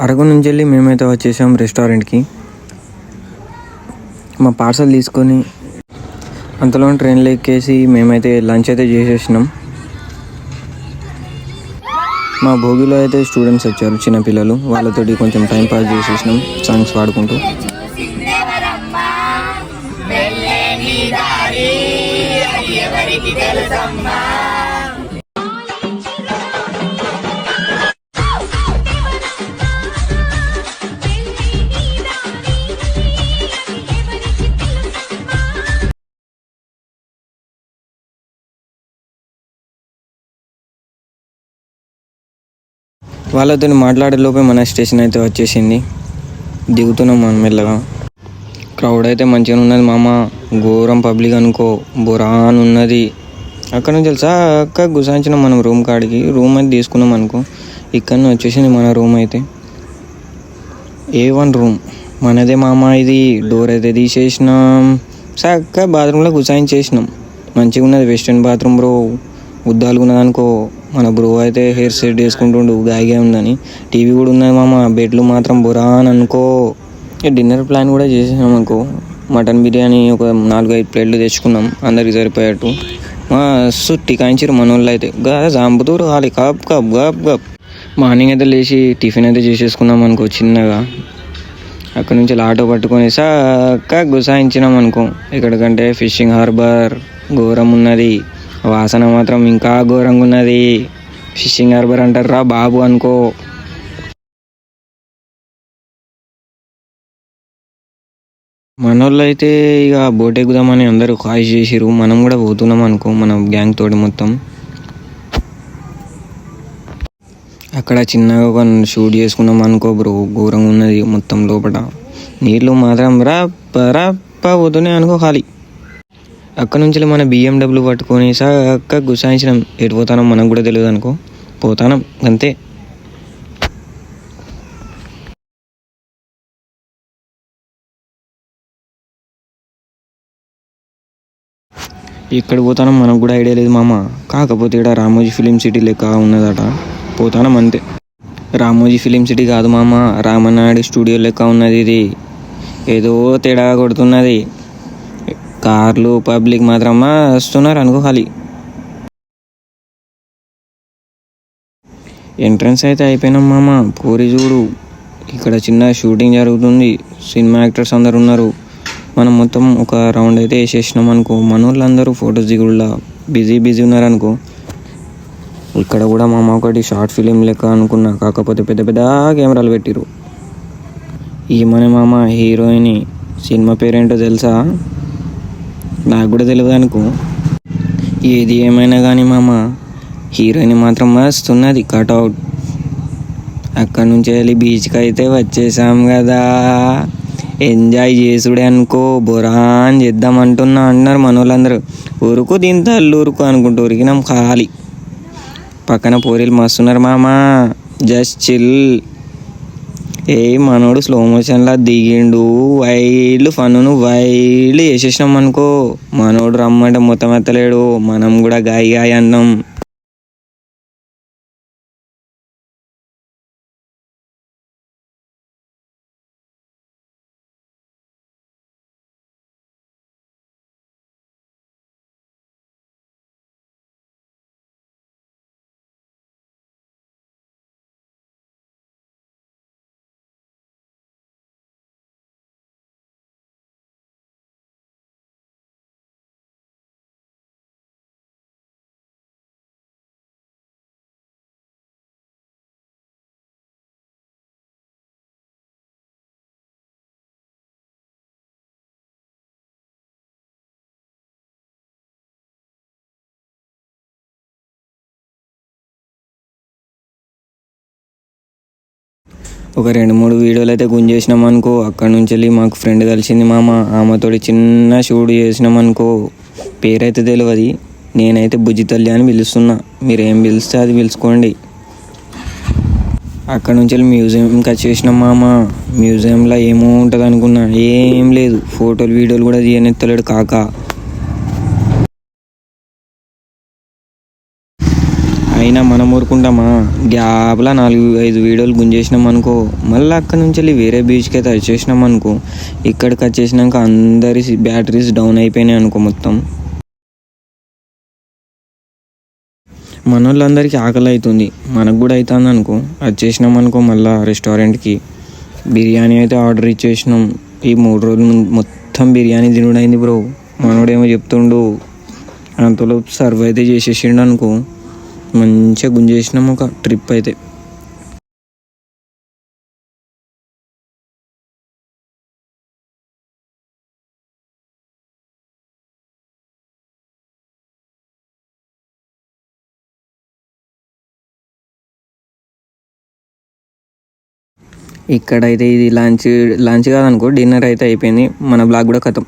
అరకు నుంచి వెళ్ళి మేమైతే వచ్చేసాం రెస్టారెంట్కి. మా పార్సల్ తీసుకొని అంతలో ట్రైన్లో ఎక్కేసి మేమైతే లంచ్ అయితే చేసేసినాం. మా భోగిలో అయితే స్టూడెంట్స్ వచ్చారు, చిన్నపిల్లలు. వాళ్ళతోటి కొంచెం టైం పాస్ చేసేసినాం సాంగ్స్ పాడుకుంటూ. వాళ్ళతో మాట్లాడే లోపే మన స్టేషన్ అయితే వచ్చేసింది. దిగుతున్నాం మనం మెల్లగా. క్రౌడ్ అయితే మంచిగా ఉన్నది మామ, ఘోరం పబ్లిక్ అనుకో, బొరాన్ ఉన్నది. అక్కడ నుంచి తెలుసా అక్క గుసాయించినాం మనం రూమ్ కాడికి. రూమ్ అయితే తీసుకున్నాం అనుకో. ఇక్కడనే వచ్చేసింది మన రూమ్ అయితే, A1 రూమ్ మనదే మామ. ఇది డోర్ అయితే తీసేసినాం, చక్క బాత్రూంలో గుసాయించేసినాం. మంచిగా ఉన్నది, వెస్ట్రన్ బాత్రూమ్ బ్రో. ఉద్దాలుగా ఉన్నది అనుకో. మన బ్రో అయితే హెయిర్ సెట్ వేసుకుంటుండు, గాయగా ఉందని. టీవీ కూడా ఉన్నది మామ. బెడ్లు మాత్రం బురాన్ అనుకో. డిన్నర్ ప్లాన్ కూడా చేసేసాం అనుకో. మటన్ బిర్యానీ ఒక 4-5 ప్లేట్లు తెచ్చుకున్నాం, అందరికి సరిపోయేట్టు. మస్తు టికాయించారు మన వాళ్ళు అయితే. జాంపుతూరు ఖాళీ కప్ కప్ గప్ గప్. మార్నింగ్ అయితే లేచి టిఫిన్ అయితే చేసేసుకున్నాం అనుకో చిన్నగా. అక్కడ నుంచి ఆటో పట్టుకొని చక్క గుసాయించినాం అనుకో. ఎక్కడికంటే ఫిషింగ్ హార్బర్. ఘోరం ఉన్నది, వాసన మాత్రం ఇంకా ఘోరంగా ఉన్నది. ఫిషింగ్ హార్బర్ అంటారా బాబు అనుకో. మనోళ్ళు అయితే ఇక బోట్ ఎక్కుదామని అందరూ కాయిష్ చేసిరు. మనం కూడా పోతున్నాం అనుకో మన గ్యాంగ్ తోటి మొత్తం. అక్కడ చిన్నగా ఒక షూట్ చేసుకున్నాం అనుకో బ్రో. ఘోరంగా ఉన్నది మొత్తం లోపల. నీళ్ళు మాత్రం రప్ప రప్ప పోతున్నాయి అనుకో ఖాళీ. అక్కడ నుంచి మన BMW పట్టుకొని చక్క గుసాయించినాం. ఎటు పోతానం మనకు కూడా తెలియదు అనుకో. పోతానం అంతే. ఇక్కడ పోతానం మనకు కూడా ఐడియా లేదు మామ. కాకపోతే ఇక్కడ రామోజీ ఫిలిం సిటీ లెక్క ఉన్నదట, పోతానం అంతే. రామోజీ ఫిలిం సిటీ కాదు మామ, రామనాయుడు స్టూడియో లెక్క ఉన్నది ఇది. ఏదో తేడా కొడుతున్నది. కార్లు పబ్లిక్ మాత్రం వస్తున్నారు అనుకో ఖాళీ. ఎంట్రన్స్ అయితే అయిపోయినాం మామ. పోరి చూడు, ఇక్కడ చిన్న షూటింగ్ జరుగుతుంది. సినిమా యాక్టర్స్ అందరు ఉన్నారు. మనం మొత్తం ఒక రౌండ్ అయితే వేసేసినాం అనుకో. మన వాళ్ళందరూ ఫొటోస్ దిగుడులా బిజీ ఉన్నారు అనుకో. ఇక్కడ కూడా మామ ఒకటి షార్ట్ ఫిలిం లెక్క అనుకున్నా, కాకపోతే పెద్ద పెద్ద కెమెరాలు పెట్టిరు. ఈమెనే మామ హీరోయిన్. సినిమా పేరేంటో తెలుసా? నాకు కూడా తెలియదు అనుకో. ఏది ఏమైనా కానీ మామ, హీరోయిన్ మాత్రం మస్తున్నది కట్అవుట్. అక్కడ నుంచి వెళ్ళి బీచ్కి అయితే వచ్చేసాం కదా. ఎంజాయ్ చేసుడే అనుకో. బొరాన్ చేద్దాం అంటున్నారు మన వాళ్ళందరూ. ఉరుకు దీంతో అల్లురుకు అనుకుంటూ ఉరికినాం ఖాళీ. పక్కన పోరీలు మస్తున్నారు మామ, జస్ట్ చిల్. మనోడు స్లో మోషన్లా దిగిండు. వైల్డ్ ఫన్ను వైల్డ్ చేసేసినాం అనుకో. మనోడు రమ్మంటే మొత్తం ఎత్తలేడు, మనం కూడా గాయ అన్నాం. ఒక 2-3 వీడియోలు అయితే గుంజేసినాం అనుకో. అక్కడ నుంచి వెళ్ళి మాకు ఫ్రెండ్ కలిసింది మామ. ఆమెతోటి చిన్న షూట్ చేసినాం అనుకో. పేరైతే తెలియదు, నేనైతే బుజ్జి తల్లి అని పిలుస్తున్నా. మీరు ఏం పిలిస్తే అది పిలుచుకోండి. అక్కడ నుంచి వెళ్ళి మ్యూజియంకి వచ్చేసినాం మామ. మ్యూజియంలో ఏమో ఉంటుంది అనుకున్నా, ఏం లేదు. ఫోటోలు వీడియోలు కూడా తీయనెత్తలేడు కాక. అయినా మనం ఊరుకుంటామా? గ్యాప్లా 4-5 వీడియోలు గుంజేసినాం అనుకో, మళ్ళీ అక్కడ నుంచి వెళ్ళి వేరే బీచ్కి అయితే వచ్చేసినాం అనుకో, ఇక్కడికి వచ్చేసినాక అందరి బ్యాటరీస్ డౌన్ అయిపోయినాయి అనుకో మొత్తం. మన వాళ్ళందరికీ ఆకలి అవుతుంది, మనకు కూడా అవుతుంది అనుకో. వచ్చేసినాం అనుకో మళ్ళీ రెస్టారెంట్కి, బిర్యానీ అయితే ఆర్డర్ ఇచ్చేసినాం. ఈ 3 రోజులు మొత్తం బిర్యానీ తినుడైంది బ్రో. మనోడేమో చెప్తుండు, అంతలో సర్వ్ అయితే చేసేసిండు అనుకో, మంచిగా గుంజేసినాం ఒక ట్రిప్ అయితే. ఇక్కడైతే ఇది లంచ్ కాదనుకో, డిన్నర్ అయితే అయిపోయింది. మన బ్లాగ్ కూడా ఖతం.